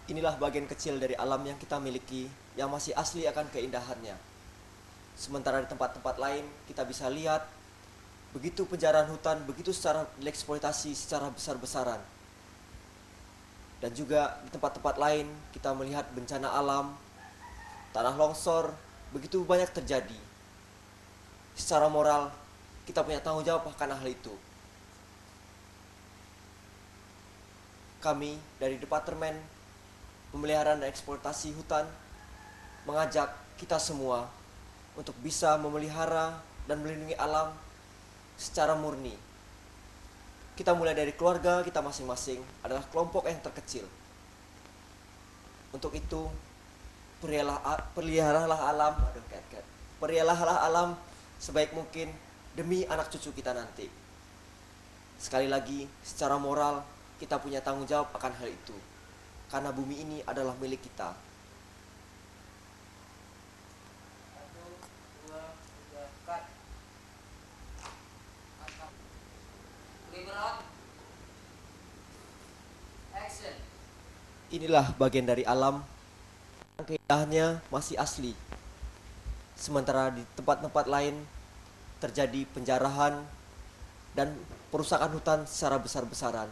Inilah bagian kecil dari alam yang kita miliki yang masih asli akan keindahannya. Sementara di tempat-tempat lain kita bisa lihat begitu penjarahan hutan begitu secara dieksploitasi secara besar-besaran. Dan juga di tempat-tempat lain kita melihat bencana alam, tanah longsor begitu banyak terjadi. Secara moral kita punya tanggung jawab akan hal itu. Kami dari Departemen Pemeliharaan dan Eksploitasi Hutan mengajak kita semua untuk bisa memelihara dan melindungi alam secara murni. Kita mulai dari keluarga kita masing-masing adalah kelompok yang terkecil. Untuk itu, peliharalah alam, peliharalah alam sebaik mungkin demi anak cucu kita nanti. Sekali lagi, secara moral kita punya tanggung jawab akan hal itu. Karena bumi ini adalah milik kita. Inilah bagian dari alam yang keindahannya masih asli. Sementara di tempat-tempat lain terjadi penjarahan dan perusakan hutan secara besar-besaran.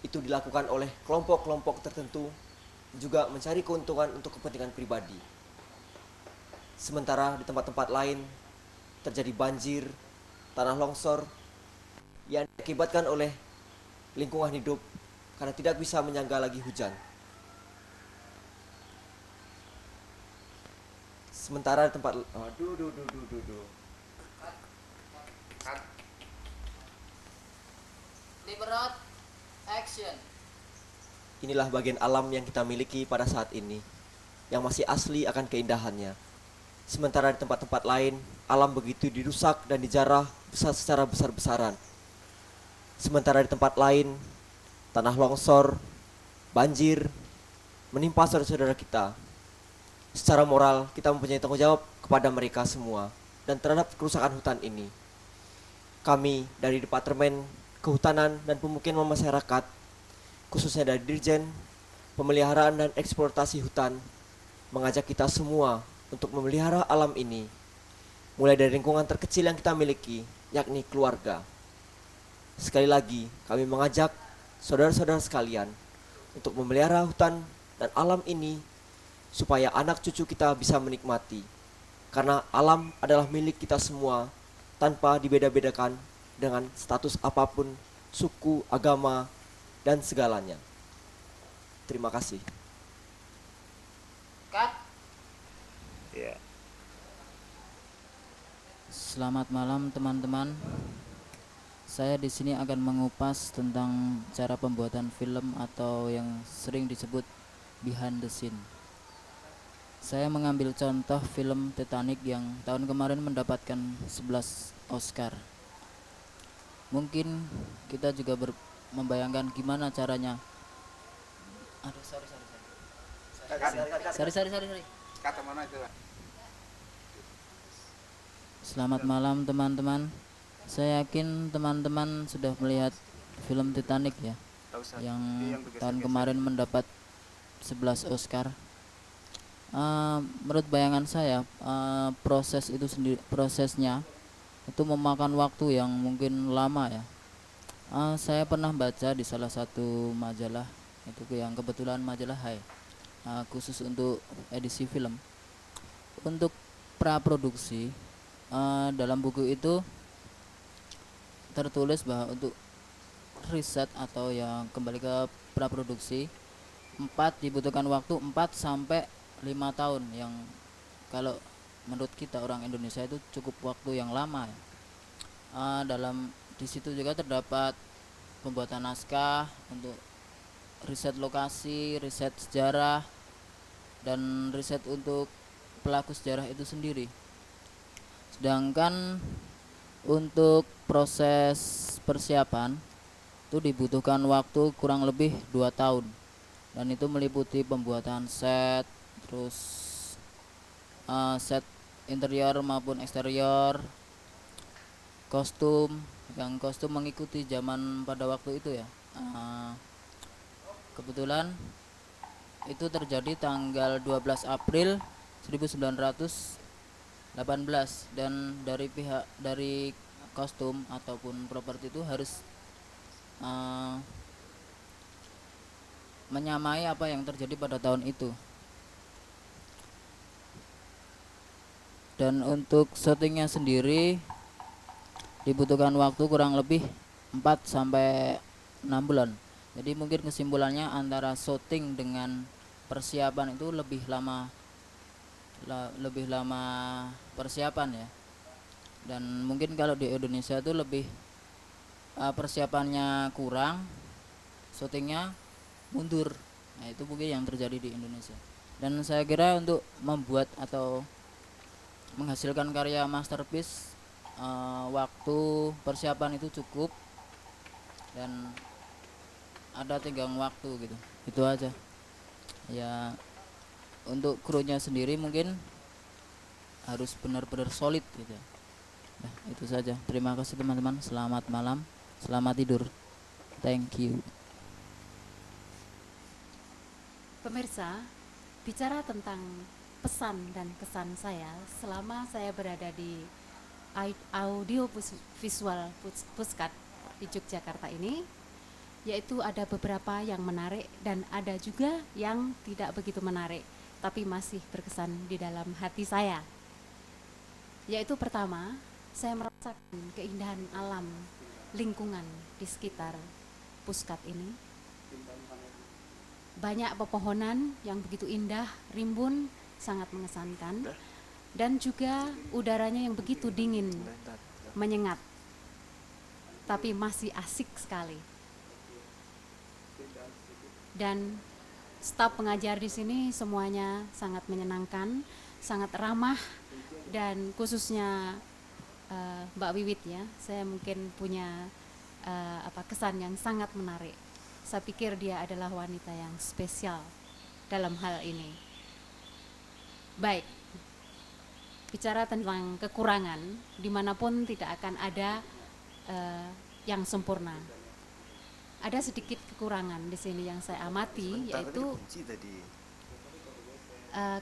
Itu dilakukan oleh kelompok-kelompok tertentu juga mencari keuntungan untuk kepentingan pribadi. Sementara di tempat-tempat lain terjadi banjir, tanah longsor yang diakibatkan oleh lingkungan hidup karena tidak bisa menyangga lagi hujan. Sementara di tempat Liberat, action. Inilah bagian alam yang kita miliki pada saat ini yang masih asli akan keindahannya. Sementara di tempat-tempat lain alam begitu dirusak dan dijarah secara besar-besaran. Sementara di tempat lain tanah longsor, banjir menimpa saudara-saudara kita. Secara moral kita mempunyai tanggung jawab kepada mereka semua dan terhadap kerusakan hutan ini. Kami dari Departemen Kehutanan dan Pemukiman Masyarakat, khususnya dari Dirjen Pemeliharaan dan Eksploitasi Hutan, mengajak kita semua untuk memelihara alam ini, mulai dari lingkungan terkecil yang kita miliki, yakni keluarga. Sekali lagi, kami mengajak saudara-saudara sekalian untuk memelihara hutan dan alam ini supaya anak cucu kita bisa menikmati. Karena alam adalah milik kita semua tanpa dibeda-bedakan dengan status apapun, suku, agama, dan segalanya. Terima kasih. Cut. Ya. Selamat malam teman-teman. Saya di sini akan mengupas tentang cara pembuatan film atau yang sering disebut behind the scene. Saya mengambil contoh film Titanic yang tahun kemarin mendapatkan 11 Oscar. Mungkin kita juga membayangkan gimana caranya. Aduh, sorry. Kata mana itu? Selamat malam teman-teman. Saya yakin teman-teman sudah melihat film Titanic ya, yang tahun kemarin mendapat 11 Oscar. Menurut bayangan saya, prosesnya itu memakan waktu yang mungkin lama ya. Saya pernah baca di salah satu majalah, itu yang kebetulan majalah Hai, khusus untuk edisi film. Untuk praproduksi, dalam buku itu tertulis bahwa untuk riset atau yang kembali ke praproduksi dibutuhkan waktu 4 sampai 5 tahun, yang kalau menurut kita orang Indonesia itu cukup waktu yang lama ya. Dalam di situ juga terdapat pembuatan naskah untuk riset lokasi, riset sejarah, dan riset untuk pelaku sejarah itu sendiri. Sedangkan untuk proses persiapan itu dibutuhkan waktu kurang lebih 2 tahun, dan itu meliputi pembuatan set, terus set interior maupun eksterior, kostum mengikuti zaman pada waktu itu ya. Kebetulan itu terjadi tanggal 12 April 1918, dan dari kostum ataupun properti itu harus eh, menyamai apa yang terjadi pada tahun itu. Dan untuk syutingnya sendiri dibutuhkan waktu kurang lebih 4 sampai 6 bulan. Jadi mungkin kesimpulannya antara syuting dengan persiapan itu lebih lama persiapan ya. Dan mungkin kalau di Indonesia itu lebih persiapannya kurang, syutingnya mundur. Nah, itu mungkin yang terjadi di Indonesia. Dan saya kira untuk membuat atau menghasilkan karya masterpiece, waktu persiapan itu cukup dan ada tenggang waktu gitu. Itu aja ya. Untuk krunya sendiri mungkin harus benar-benar solid gitu. Nah, itu saja. Terima kasih teman-teman. Selamat malam, selamat tidur. Thank you. Pemirsa, bicara tentang pesan dan kesan saya selama saya berada di audio visual Puskat di Yogyakarta ini, yaitu ada beberapa yang menarik dan ada juga yang tidak begitu menarik, tapi masih berkesan di dalam hati saya. Yaitu pertama, saya merasakan keindahan alam lingkungan di sekitar Puskat ini. Banyak pepohonan yang begitu indah, rimbun, sangat mengesankan, dan juga udaranya yang begitu dingin, menyengat, tapi masih asik sekali. Dan staf pengajar di sini semuanya sangat menyenangkan, sangat ramah, dan khususnya Mbak Wiwit ya, saya mungkin punya kesan yang sangat menarik. Saya pikir dia adalah wanita yang spesial dalam hal ini. Baik, bicara tentang kekurangan, dimanapun tidak akan ada yang sempurna. Ada sedikit kekurangan di sini yang saya amati, yaitu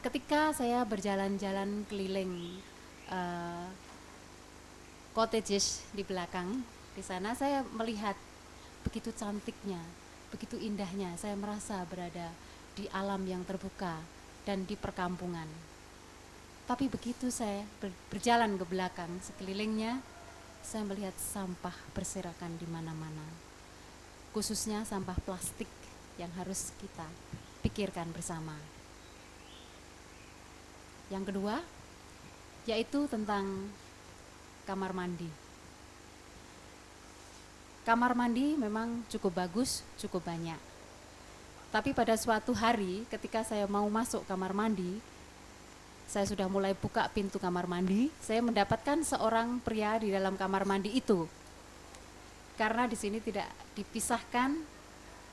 ketika saya berjalan-jalan keliling cottages di belakang, di sana saya melihat begitu cantiknya, begitu indahnya. Saya merasa berada di alam yang terbuka dan di perkampungan. Tapi begitu saya berjalan ke belakang sekelilingnya, saya melihat sampah berserakan di mana-mana. Khususnya sampah plastik yang harus kita pikirkan bersama. Yang kedua, yaitu tentang kamar mandi. Kamar mandi memang cukup bagus, cukup banyak. Tapi pada suatu hari ketika saya mau masuk kamar mandi, saya sudah mulai buka pintu kamar mandi, saya mendapatkan seorang pria di dalam kamar mandi itu. Karena di sini tidak dipisahkan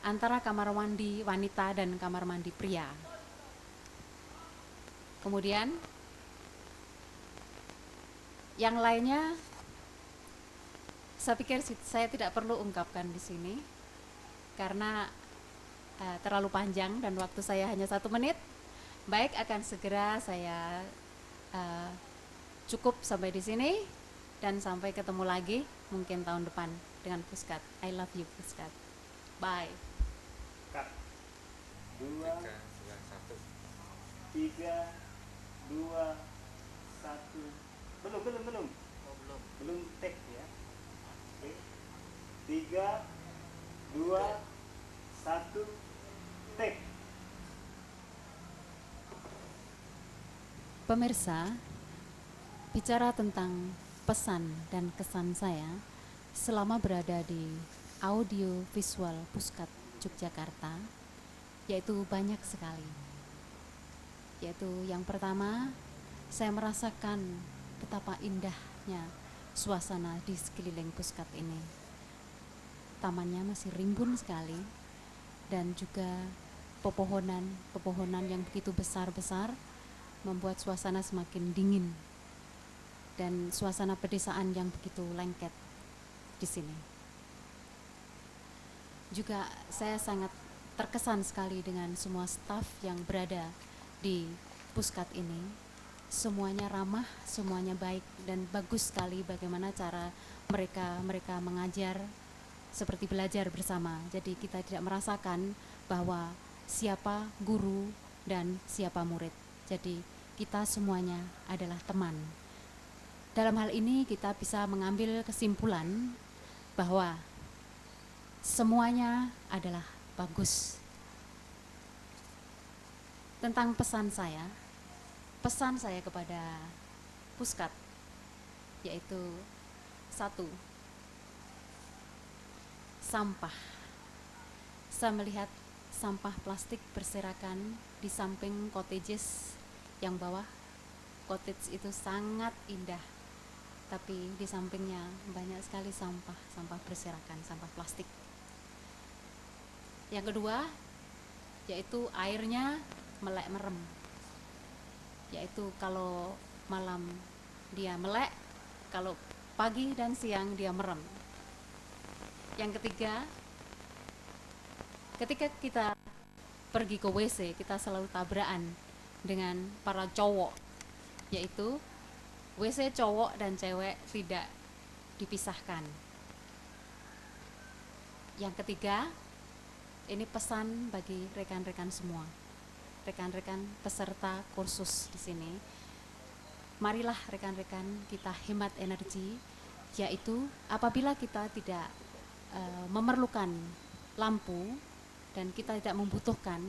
antara kamar mandi wanita dan kamar mandi pria. Kemudian yang lainnya saya pikir saya tidak perlu ungkapkan di sini karena terlalu panjang dan waktu saya hanya 1 menit. Baik, akan segera saya cukup sampai di sini dan sampai ketemu lagi mungkin tahun depan dengan Puskat. I love you Puskat. Bye. 2, 3, 2, 1. Belum take ya. Oke. 3, 2, 1, take. Pemirsa, bicara tentang pesan dan kesan saya selama berada di audio visual Puskat Yogyakarta, yaitu banyak sekali. Yaitu yang pertama, saya merasakan betapa indahnya suasana di sekeliling Puskat ini. Tamannya masih rimbun sekali dan juga pepohonan yang begitu besar-besar membuat suasana semakin dingin dan suasana pedesaan yang begitu lengket di sini. Juga saya sangat terkesan sekali dengan semua staf yang berada di Puskat ini. Semuanya ramah, semuanya baik, dan bagus sekali bagaimana cara mereka mengajar seperti belajar bersama. Jadi kita tidak merasakan bahwa siapa guru dan siapa murid. Jadi kita semuanya adalah teman. Dalam hal ini kita bisa mengambil kesimpulan bahwa semuanya adalah bagus. Tentang pesan saya kepada Puskat yaitu 1, sampah. Saya melihat sampah plastik berserakan di samping cottages yang bawah. Cottage itu sangat indah, tapi di sampingnya banyak sekali sampah berserakan, sampah plastik. Yang kedua, yaitu airnya melek merem. Yaitu kalau malam dia melek, kalau pagi dan siang dia merem. Yang ketiga, ketika kita pergi ke WC, kita selalu tabrakan dengan para cowok, yaitu WC cowok dan cewek tidak dipisahkan. Yang ketiga, ini pesan bagi rekan-rekan semua, rekan-rekan peserta kursus di sini. Marilah rekan-rekan kita hemat energi, yaitu apabila kita tidak memerlukan lampu dan kita tidak membutuhkan,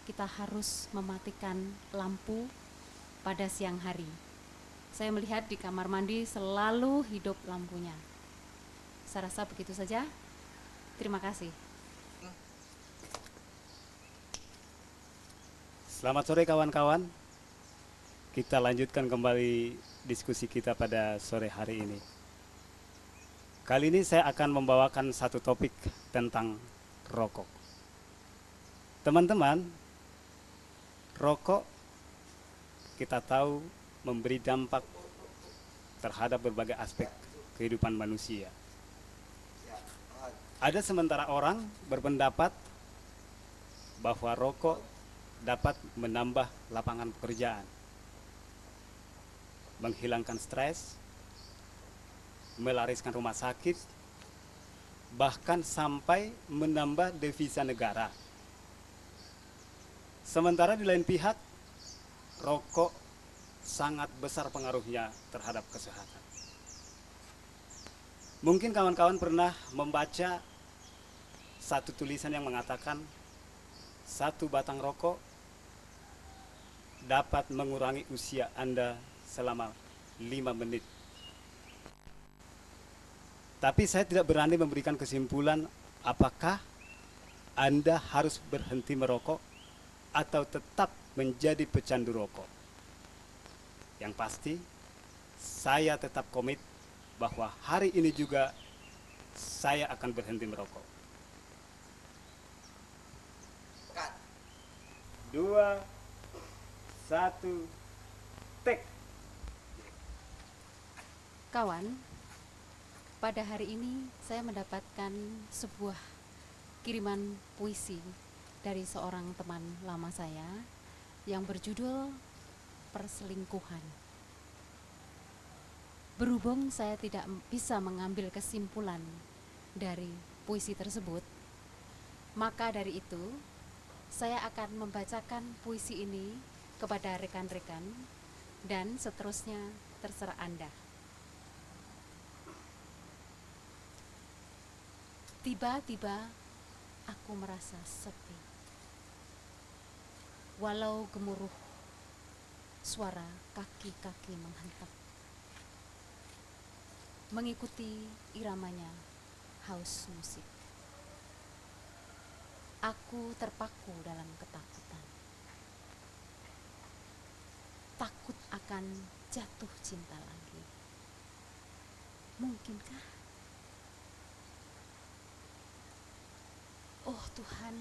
kita harus mematikan lampu pada siang hari. Saya melihat di kamar mandi selalu hidup lampunya. Saya rasa begitu saja. Terima kasih. Selamat sore kawan-kawan. Kita lanjutkan kembali diskusi kita pada sore hari ini. Kali ini saya akan membawakan satu topik tentang rokok. Teman-teman, rokok kita tahu memberi dampak terhadap berbagai aspek kehidupan manusia. Ada sementara orang berpendapat bahwa rokok dapat menambah lapangan pekerjaan, menghilangkan stres, melariskan rumah sakit, bahkan sampai menambah devisa negara. Sementara di lain pihak, rokok sangat besar pengaruhnya terhadap kesehatan. Mungkin kawan-kawan pernah membaca satu tulisan yang mengatakan satu batang rokok dapat mengurangi usia Anda selama 5 menit. Tapi saya tidak berani memberikan kesimpulan apakah Anda harus berhenti merokok atau tetap menjadi pecandu rokok. Yang pasti, saya tetap komit bahwa hari ini juga saya akan berhenti merokok. 2, 1, take. Kawan, pada hari ini saya mendapatkan sebuah kiriman puisi dari seorang teman lama saya yang berjudul Perselingkuhan. Berhubung saya tidak bisa mengambil kesimpulan dari puisi tersebut, maka dari itu saya akan membacakan puisi ini kepada rekan-rekan dan seterusnya terserah Anda. Tiba-tiba aku merasa sepi. Walau gemuruh suara kaki-kaki menghentak, mengikuti iramanya haus musik. Aku terpaku dalam ketakutan. Takut akan jatuh cinta lagi. Mungkinkah? Oh Tuhan,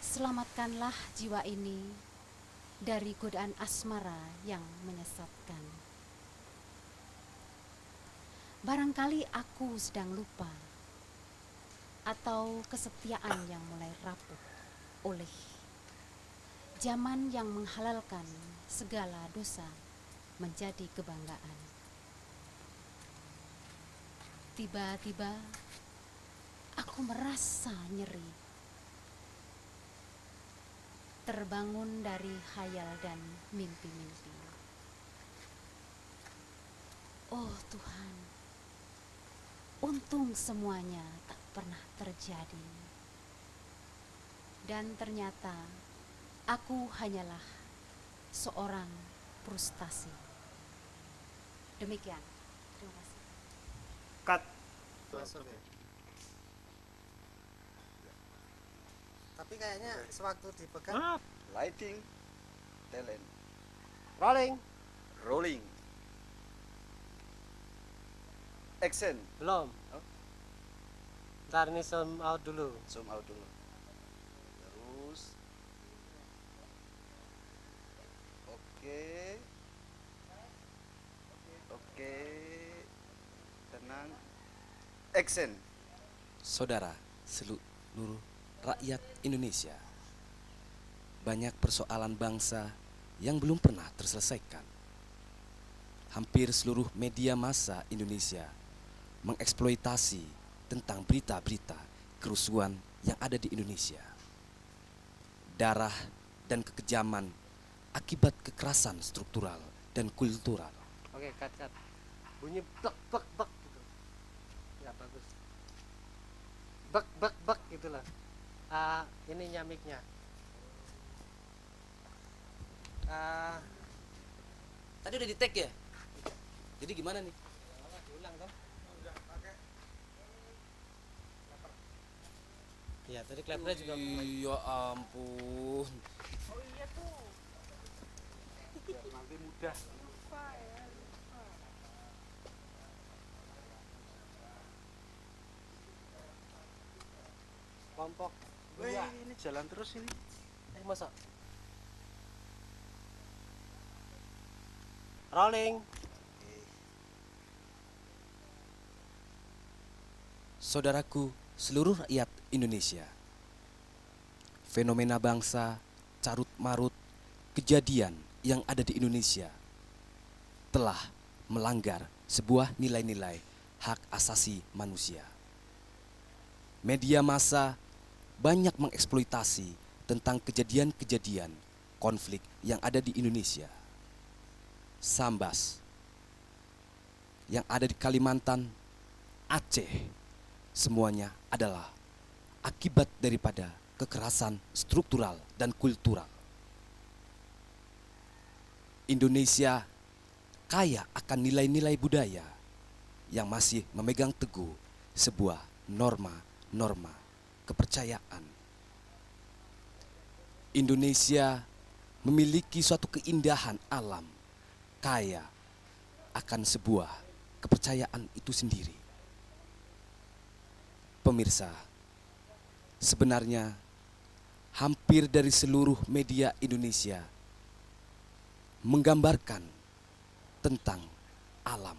selamatkanlah jiwa ini dari godaan asmara yang menyesatkan. Barangkali aku sedang lupa atau kesetiaan yang mulai rapuh oleh zaman yang menghalalkan segala dosa menjadi kebanggaan. Tiba-tiba aku merasa nyeri, terbangun dari khayal dan mimpi-mimpi. Oh Tuhan, untung semuanya tak pernah terjadi. Dan ternyata aku hanyalah seorang frustasi. Demikian. Terima kasih. Cut. Tapi kayaknya sewaktu dipegang Lighting, talent, rolling rolling, action, belum. Oh. Ntar ini zoom out dulu. zoom out dulu. Terus, oke, oke, tenang, action. Saudara seluruh rakyat Indonesia, banyak persoalan bangsa yang belum pernah terselesaikan. Hampir seluruh media massa Indonesia mengeksploitasi tentang berita-berita kerusuhan yang ada di Indonesia. Darah dan kekejaman akibat kekerasan struktural dan kultural. Oke, cut. Bunyi bek bek bek gitu. Nggak bagus. Bek bek bek gitulah. Ininya mic-nya. Tadi udah di tag ya? Jadi gimana nih? Diulang dong. Iya, tadi clapnya juga Ya ampun. Nanti mudah. kelompok Wih, dua. ini jalan terus ini. Masa? Rolling. Saudaraku, seluruh rakyat Indonesia, fenomena bangsa, carut marut, kejadian yang ada di Indonesia telah melanggar sebuah nilai-nilai hak asasi manusia. Media massa banyak mengeksploitasi tentang kejadian-kejadian konflik yang ada di Indonesia. Sambas yang ada di Kalimantan, Aceh, semuanya adalah akibat daripada kekerasan struktural dan kultural. Indonesia kaya akan nilai-nilai budaya yang masih memegang teguh sebuah norma-norma kepercayaan. Indonesia memiliki suatu keindahan alam kaya akan sebuah kepercayaan itu sendiri. Pemirsa, sebenarnya hampir dari seluruh media Indonesia menggambarkan tentang alam,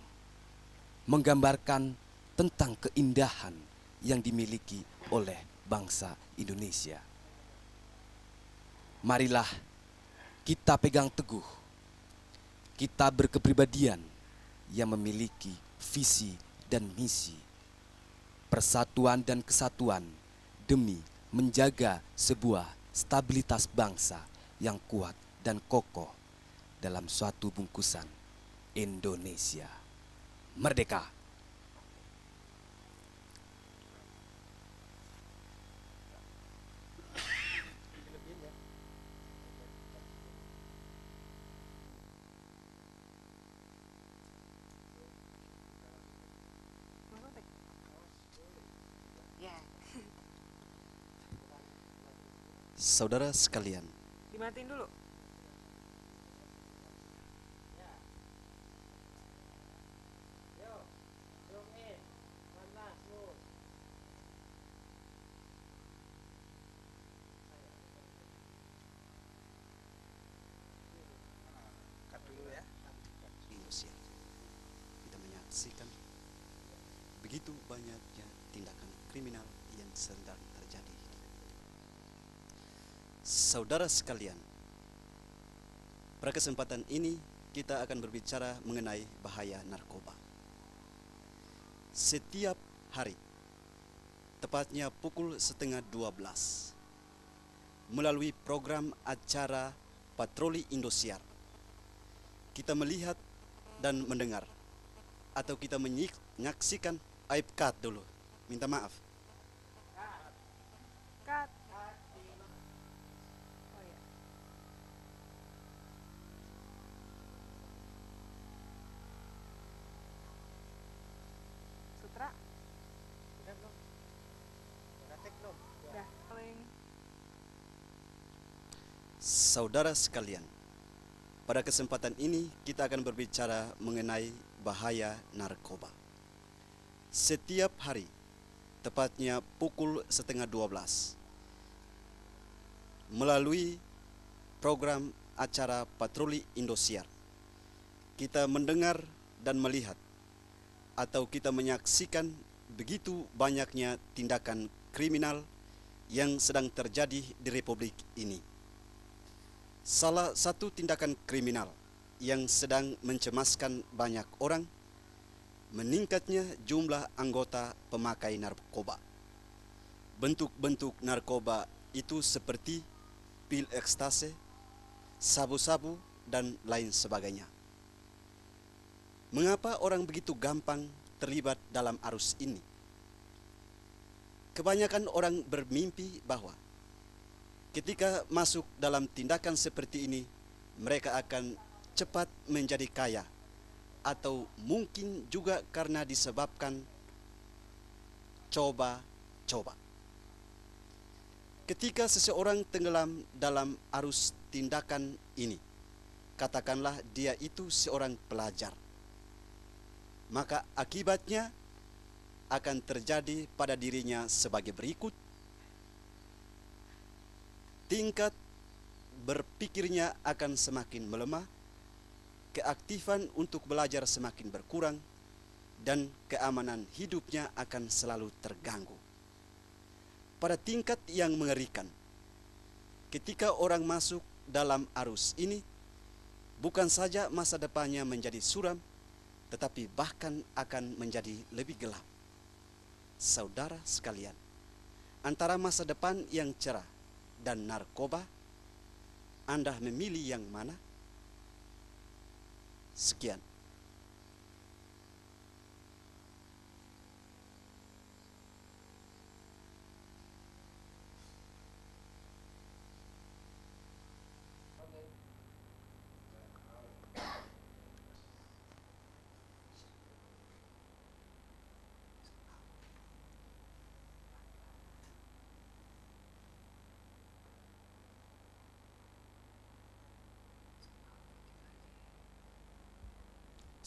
menggambarkan tentang keindahan yang dimiliki oleh bangsa Indonesia. Marilah kita pegang teguh, kita berkepribadian yang memiliki visi dan misi, persatuan dan kesatuan demi menjaga sebuah stabilitas bangsa yang kuat dan kokoh dalam suatu bungkusan Indonesia merdeka. Saudara sekalian, Dimatiin dulu. cut dulu ya. Indonesia, kita menyaksikan begitu banyaknya tindakan kriminal yang sedang terjadi. Saudara sekalian, pada kesempatan ini kita akan berbicara mengenai bahaya narkoba. Setiap hari, tepatnya pukul 11:30, melalui program acara Patroli Indosiar, kita melihat dan mendengar, atau kita menyaksikan cut dulu. Minta maaf. Cut. Oh ya. Sutra. Udah belum? Udah take belum? Udah. Paling. Saudara sekalian, pada kesempatan ini kita akan berbicara mengenai bahaya narkoba. Setiap hari, tepatnya pukul 11:30, melalui program acara Patroli Indosiar, kita mendengar dan melihat atau kita menyaksikan begitu banyaknya tindakan kriminal yang sedang terjadi di Republik ini. Salah satu tindakan kriminal yang sedang mencemaskan banyak orang, meningkatnya jumlah anggota pemakai narkoba. Bentuk-bentuk narkoba itu seperti pil ekstase, sabu-sabu, dan lain sebagainya. Mengapa orang begitu gampang terlibat dalam arus ini? Kebanyakan orang bermimpi bahwa ketika masuk dalam tindakan seperti ini, mereka akan cepat menjadi kaya, atau mungkin juga karena disebabkan coba-coba. Ketika seseorang tenggelam dalam arus tindakan ini, katakanlah dia itu seorang pelajar, maka akibatnya akan terjadi pada dirinya sebagai berikut. Tingkat berpikirnya akan semakin melemah, keaktifan untuk belajar semakin berkurang, dan keamanan hidupnya akan selalu terganggu. Pada tingkat yang mengerikan, ketika orang masuk dalam arus ini, bukan saja masa depannya menjadi suram, tetapi bahkan akan menjadi lebih gelap. Saudara sekalian, antara masa depan yang cerah dan narkoba, Anda memilih yang mana? Sekian.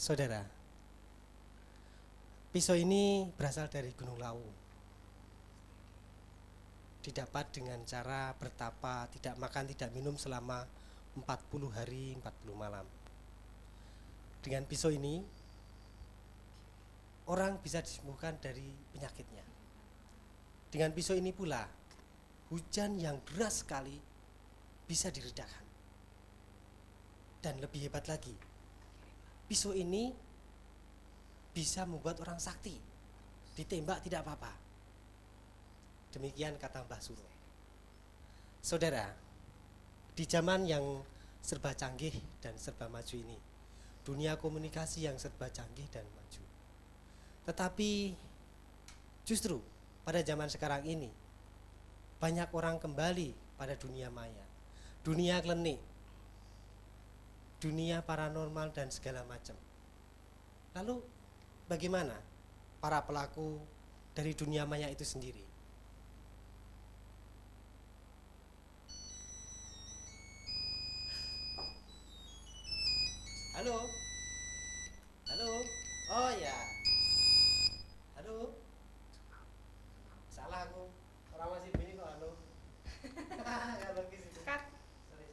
Saudara, pisau ini berasal dari Gunung Lawu. Didapat dengan cara bertapa, tidak makan, tidak minum selama 40 hari, 40 malam. Dengan pisau ini, orang bisa disembuhkan dari penyakitnya. Dengan pisau ini pula, hujan yang deras sekali bisa diredakan. Dan lebih hebat lagi, pisau ini bisa membuat orang sakti, ditembak tidak apa-apa. Demikian kata Mbah Suro. Saudara, di zaman yang serba canggih dan serba maju ini, dunia komunikasi yang serba canggih dan maju, tetapi justru pada zaman sekarang ini banyak orang kembali pada dunia maya, dunia klenik, dunia paranormal dan segala macam. Lalu bagaimana para pelaku dari dunia maya itu sendiri? Halo? Halo? Oh ya. Halo? Salah aku. Orang masih begini kok halo. Gak logis itu. Cut. Sorry.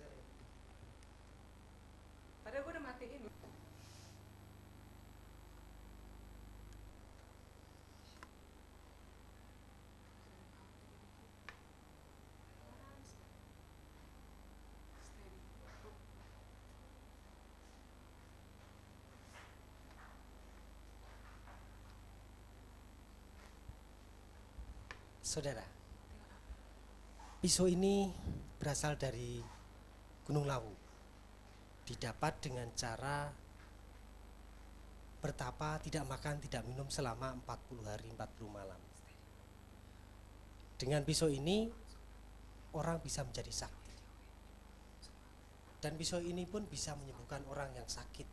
Padahal gue udah matiin. Saudara, pisau ini berasal dari Gunung Lawu. Didapat dengan cara bertapa, tidak makan, tidak minum selama 40 hari, 40 malam. Dengan pisau ini, orang bisa menjadi sakti. Dan pisau ini pun bisa menyembuhkan orang yang sakit.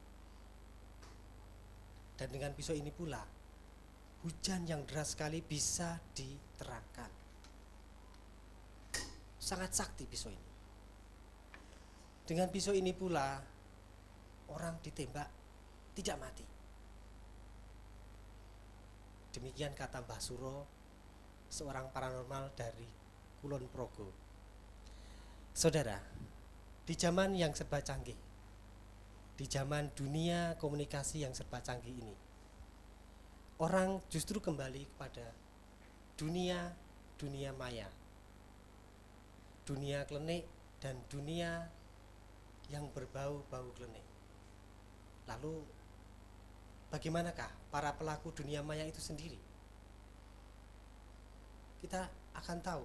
Dan dengan pisau ini pula, hujan yang deras sekali bisa diterangkan. Sangat sakti pisau ini. Dengan pisau ini pula, orang ditembak tidak mati. Demikian kata Mbah Suro, seorang paranormal dari Kulon Progo. Saudara, di zaman yang serba canggih, di zaman dunia komunikasi yang serba canggih ini, orang justru kembali kepada dunia maya, dunia klenik dan dunia yang berbau-bau klenik. Lalu bagaimanakah para pelaku dunia maya itu sendiri? Kita akan tahu.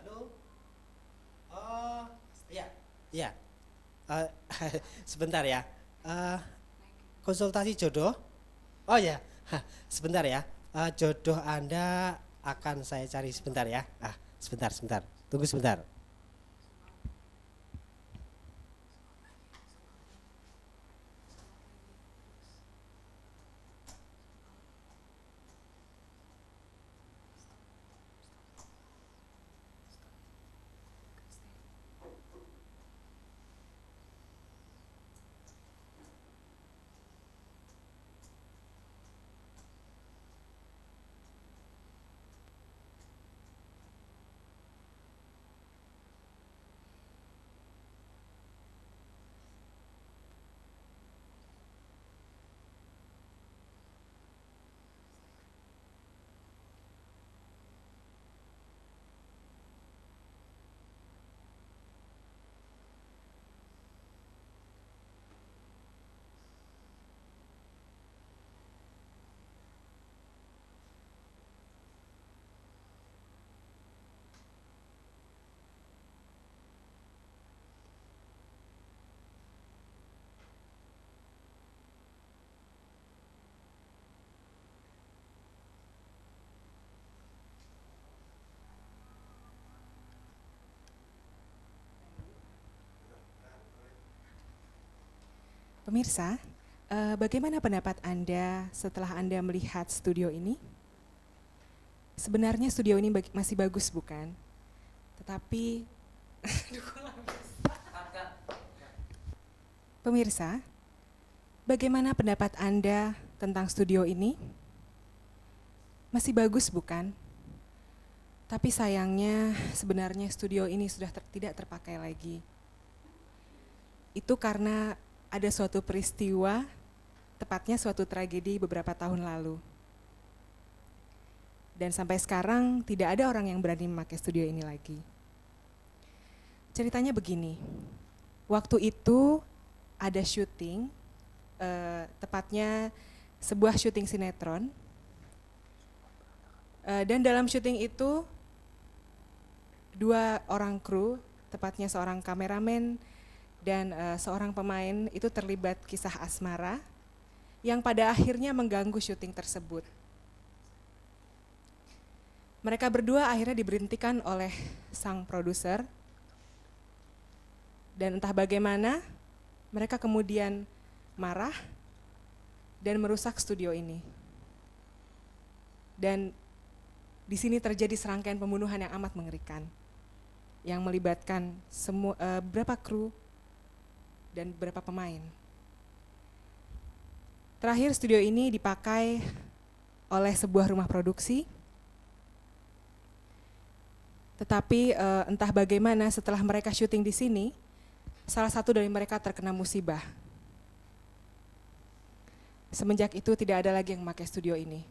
Halo? Oh, iya. Iya. Sebentar ya. Konsultasi jodoh. Oh ya, sebentar ya. Jodoh Anda akan saya cari sebentar ya. Sebentar. Tunggu sebentar. Pemirsa, bagaimana pendapat Anda setelah Anda melihat studio ini? Sebenarnya studio ini masih bagus, bukan? Tetapi, pemirsa, bagaimana pendapat Anda tentang studio ini? Masih bagus, bukan? Tapi sayangnya sebenarnya studio ini sudah tidak terpakai lagi. Itu karena ada suatu peristiwa, tepatnya suatu tragedi beberapa tahun lalu. Dan sampai sekarang tidak ada orang yang berani memakai studio ini lagi. Ceritanya begini, waktu itu ada syuting, tepatnya sebuah syuting sinetron. Dan dalam syuting itu, 2 orang kru, tepatnya seorang kameramen dan seorang pemain itu terlibat kisah asmara yang pada akhirnya mengganggu syuting tersebut. Mereka berdua akhirnya diberhentikan oleh sang produser dan entah bagaimana mereka kemudian marah dan merusak studio ini. Dan di sini terjadi serangkaian pembunuhan yang amat mengerikan yang melibatkan beberapa kru dan beberapa pemain. Terakhir studio ini dipakai oleh sebuah rumah produksi. Tetapi entah bagaimana setelah mereka syuting di sini, salah satu dari mereka terkena musibah. Semenjak itu tidak ada lagi yang memakai studio ini.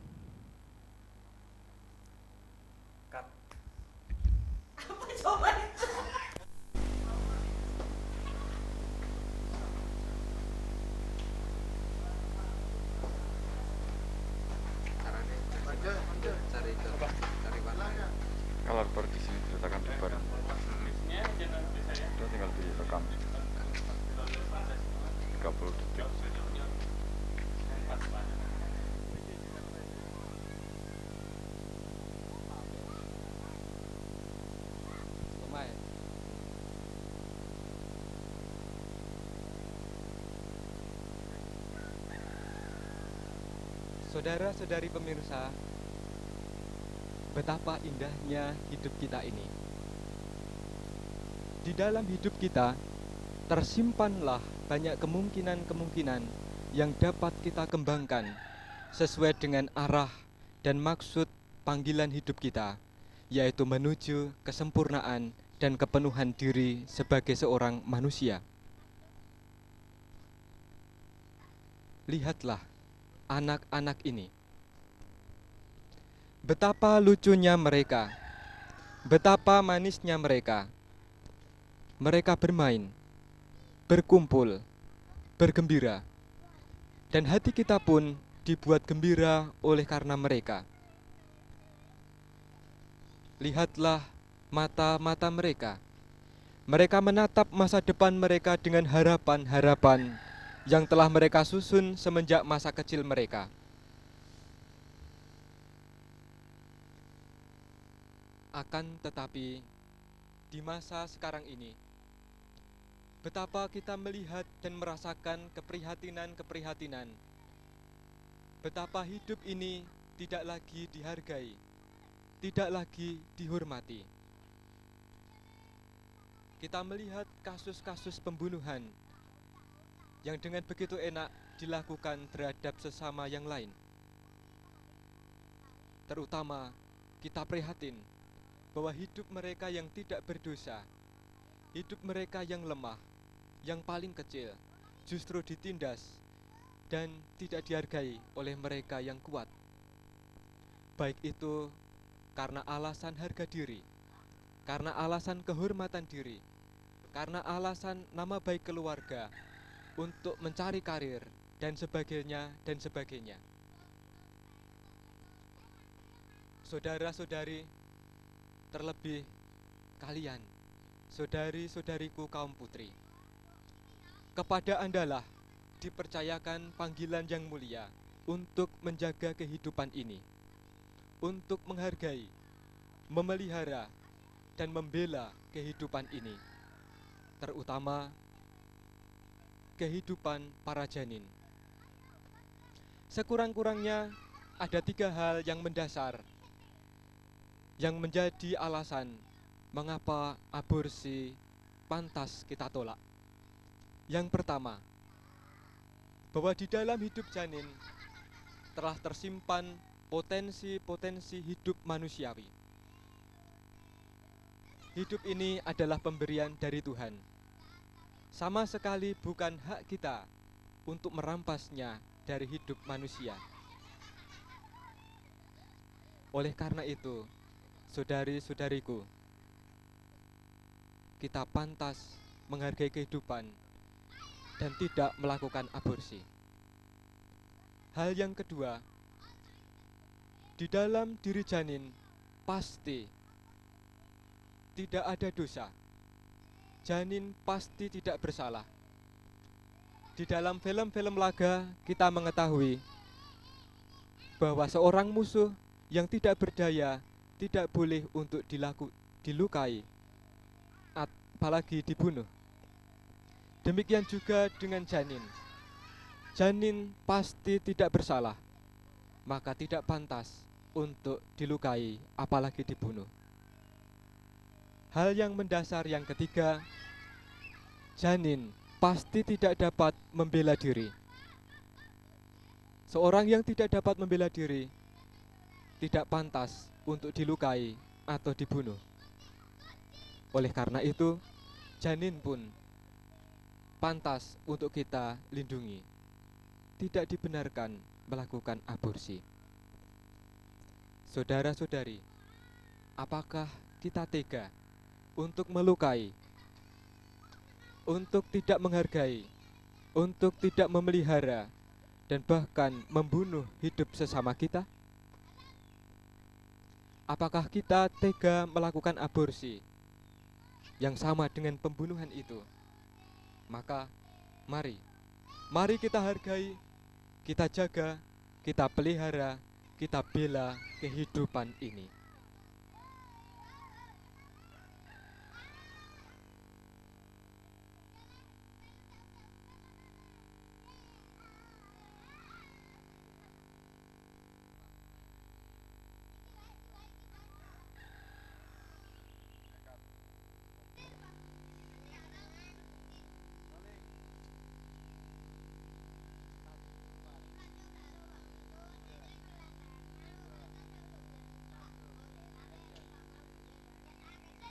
Saudara-saudari pemirsa, betapa indahnya hidup kita ini. Di dalam hidup kita tersimpanlah banyak kemungkinan-kemungkinan yang dapat kita kembangkan sesuai dengan arah dan maksud panggilan hidup kita, yaitu menuju kesempurnaan dan kepenuhan diri sebagai seorang manusia. Lihatlah anak-anak ini. Betapa lucunya mereka, betapa manisnya mereka. Mereka bermain, berkumpul, bergembira, dan hati kita pun dibuat gembira oleh karena mereka. Lihatlah mata-mata mereka. Mereka menatap masa depan mereka dengan harapan-harapan yang telah mereka susun semenjak masa kecil mereka. Akan tetapi, di masa sekarang ini, betapa kita melihat dan merasakan keprihatinan-keprihatinan. Betapa hidup ini tidak lagi dihargai, tidak lagi dihormati. Kita melihat kasus-kasus pembunuhan yang dengan begitu enak dilakukan terhadap sesama yang lain. Terutama kita prihatin bahwa hidup mereka yang tidak berdosa, hidup mereka yang lemah, yang paling kecil, justru ditindas dan tidak dihargai oleh mereka yang kuat. Baik itu karena alasan harga diri, karena alasan kehormatan diri, karena alasan nama baik keluarga, untuk mencari karir, dan sebagainya, dan sebagainya. Saudara-saudari, terlebih kalian, saudari-saudariku kaum putri, kepada Andalah dipercayakan panggilan yang mulia untuk menjaga kehidupan ini, untuk menghargai, memelihara, dan membela kehidupan ini, terutama kehidupan para janin. Sekurang-kurangnya ada 3 hal yang mendasar yang menjadi alasan mengapa aborsi pantas kita tolak. Yang pertama, bahwa di dalam hidup janin telah tersimpan potensi-potensi hidup manusiawi. Hidup ini adalah pemberian dari Tuhan. Sama sekali bukan hak kita untuk merampasnya dari hidup manusia. Oleh karena itu, saudari-saudariku, kita pantas menghargai kehidupan dan tidak melakukan aborsi. Hal yang kedua, di dalam diri janin pasti tidak ada dosa. Janin pasti tidak bersalah. Di dalam film-film laga kita mengetahui bahwa seorang musuh yang tidak berdaya tidak boleh untuk dilukai, apalagi dibunuh. Demikian juga dengan janin. Janin pasti tidak bersalah, maka tidak pantas untuk dilukai, apalagi dibunuh. Hal yang mendasar yang ketiga, janin pasti tidak dapat membela diri. Seorang yang tidak dapat membela diri tidak pantas untuk dilukai atau dibunuh. Oleh karena itu, janin pun pantas untuk kita lindungi. Tidak dibenarkan melakukan aborsi. Saudara-saudari, apakah kita tega untuk melukai, untuk tidak menghargai, untuk tidak memelihara, dan bahkan membunuh hidup sesama kita? Apakah kita tega melakukan aborsi yang sama dengan pembunuhan itu? Maka mari kita hargai, kita jaga, kita pelihara, kita bela kehidupan ini.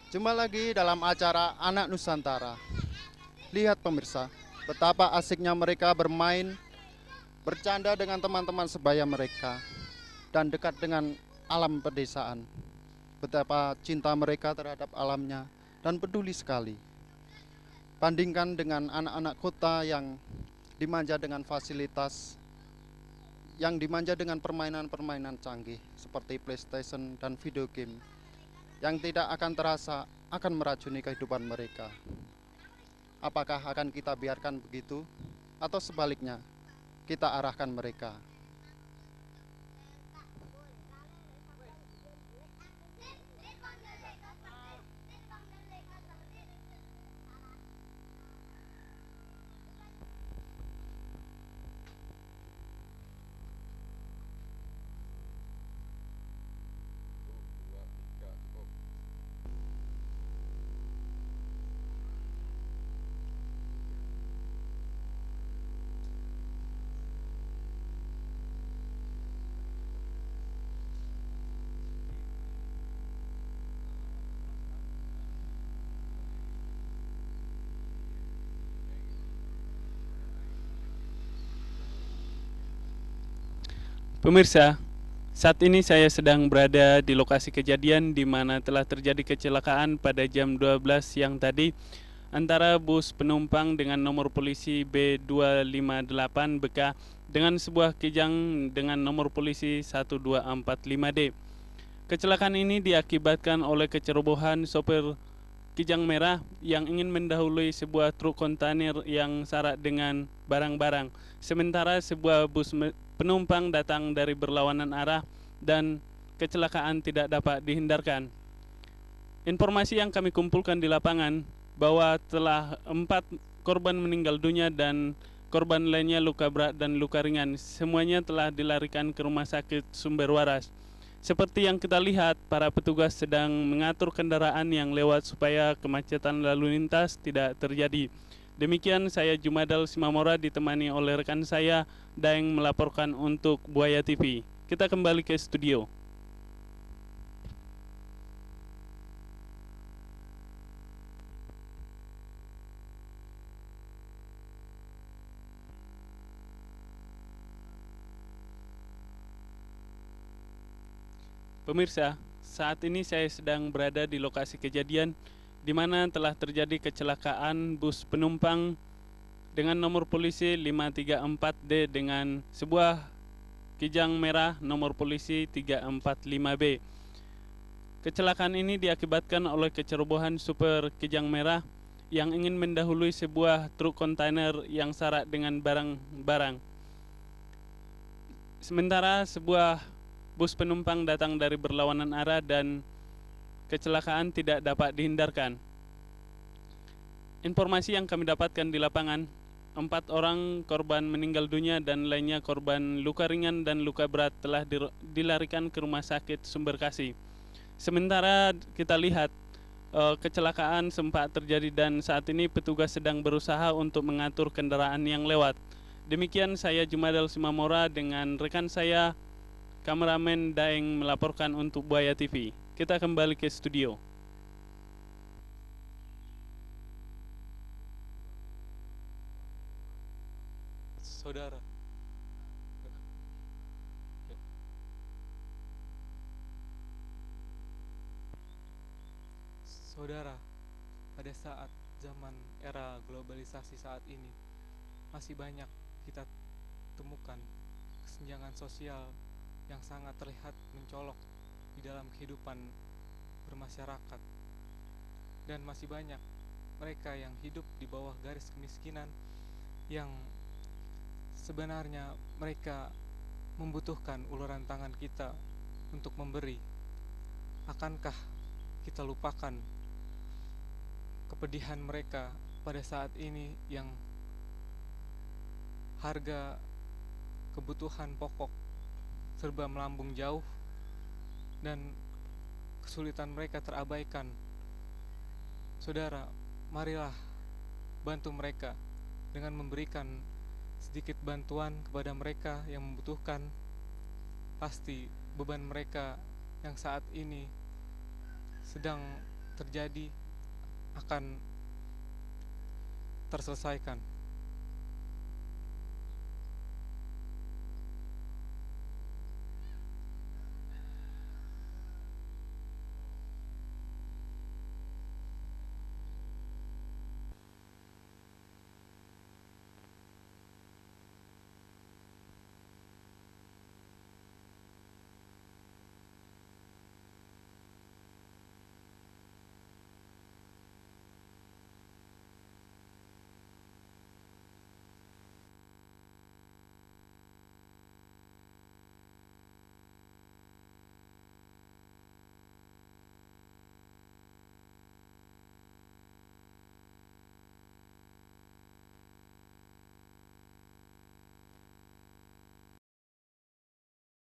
Jumpa lagi dalam acara Anak Nusantara. Lihat pemirsa, betapa asiknya mereka bermain, bercanda dengan teman-teman sebaya mereka, dan dekat dengan alam pedesaan. Betapa cinta mereka terhadap alamnya dan peduli sekali. Bandingkan dengan anak-anak kota yang dimanja dengan fasilitas, yang dimanja dengan permainan-permainan canggih seperti PlayStation dan video game, yang tidak akan terasa akan meracuni kehidupan mereka. Apakah akan kita biarkan begitu, atau sebaliknya, kita arahkan mereka? Pemirsa, saat ini saya sedang berada di lokasi kejadian di mana telah terjadi kecelakaan pada jam 12 siang tadi antara bus penumpang dengan nomor polisi B258 BK dengan sebuah kijang dengan nomor polisi 1245D. Kecelakaan ini diakibatkan oleh kecerobohan sopir kijang merah yang ingin mendahului sebuah truk kontainer yang syarat dengan barang-barang, sementara sebuah bus penumpang datang dari berlawanan arah dan kecelakaan tidak dapat dihindarkan. Informasi yang kami kumpulkan di lapangan bahwa telah 4 korban meninggal dunia dan korban lainnya luka berat dan luka ringan. Semuanya telah dilarikan ke rumah sakit Sumber Waras. Seperti yang kita lihat, para petugas sedang mengatur kendaraan yang lewat supaya kemacetan lalu lintas tidak terjadi. Demikian saya Jumadal Simamora ditemani oleh rekan saya Daeng melaporkan untuk Buaya TV. Kita kembali ke studio. Pemirsa, saat ini saya sedang berada di lokasi kejadian di mana telah terjadi kecelakaan bus penumpang dengan nomor polisi 534D dengan sebuah kijang merah nomor polisi 345B. Kecelakaan ini diakibatkan oleh kecerobohan supir kijang merah yang ingin mendahului sebuah truk kontainer yang syarat dengan barang-barang. Sementara sebuah bus penumpang datang dari berlawanan arah dan kecelakaan tidak dapat dihindarkan. Informasi yang kami dapatkan di lapangan, 4 orang korban meninggal dunia dan lainnya korban luka ringan dan luka berat telah dilarikan ke rumah sakit Sumber Kasih. Sementara kita lihat kecelakaan sempat terjadi dan saat ini petugas sedang berusaha untuk mengatur kendaraan yang lewat. Demikian saya Jumadal Simamora dengan rekan saya kameramen Daeng melaporkan untuk Buaya TV. Kita kembali ke studio. Saudara, pada saat zaman era globalisasi saat ini masih banyak kita temukan kesenjangan sosial yang sangat terlihat mencolok di dalam kehidupan bermasyarakat, dan masih banyak mereka yang hidup di bawah garis kemiskinan yang sebenarnya mereka membutuhkan uluran tangan kita untuk memberi. Akankah kita lupakan kepedihan mereka pada saat ini yang harga kebutuhan pokok serba melambung jauh dan kesulitan mereka terabaikan? Saudara, marilah bantu mereka dengan memberikan sedikit bantuan kepada mereka yang membutuhkan. Pasti beban mereka yang saat ini sedang terjadi akan terselesaikan.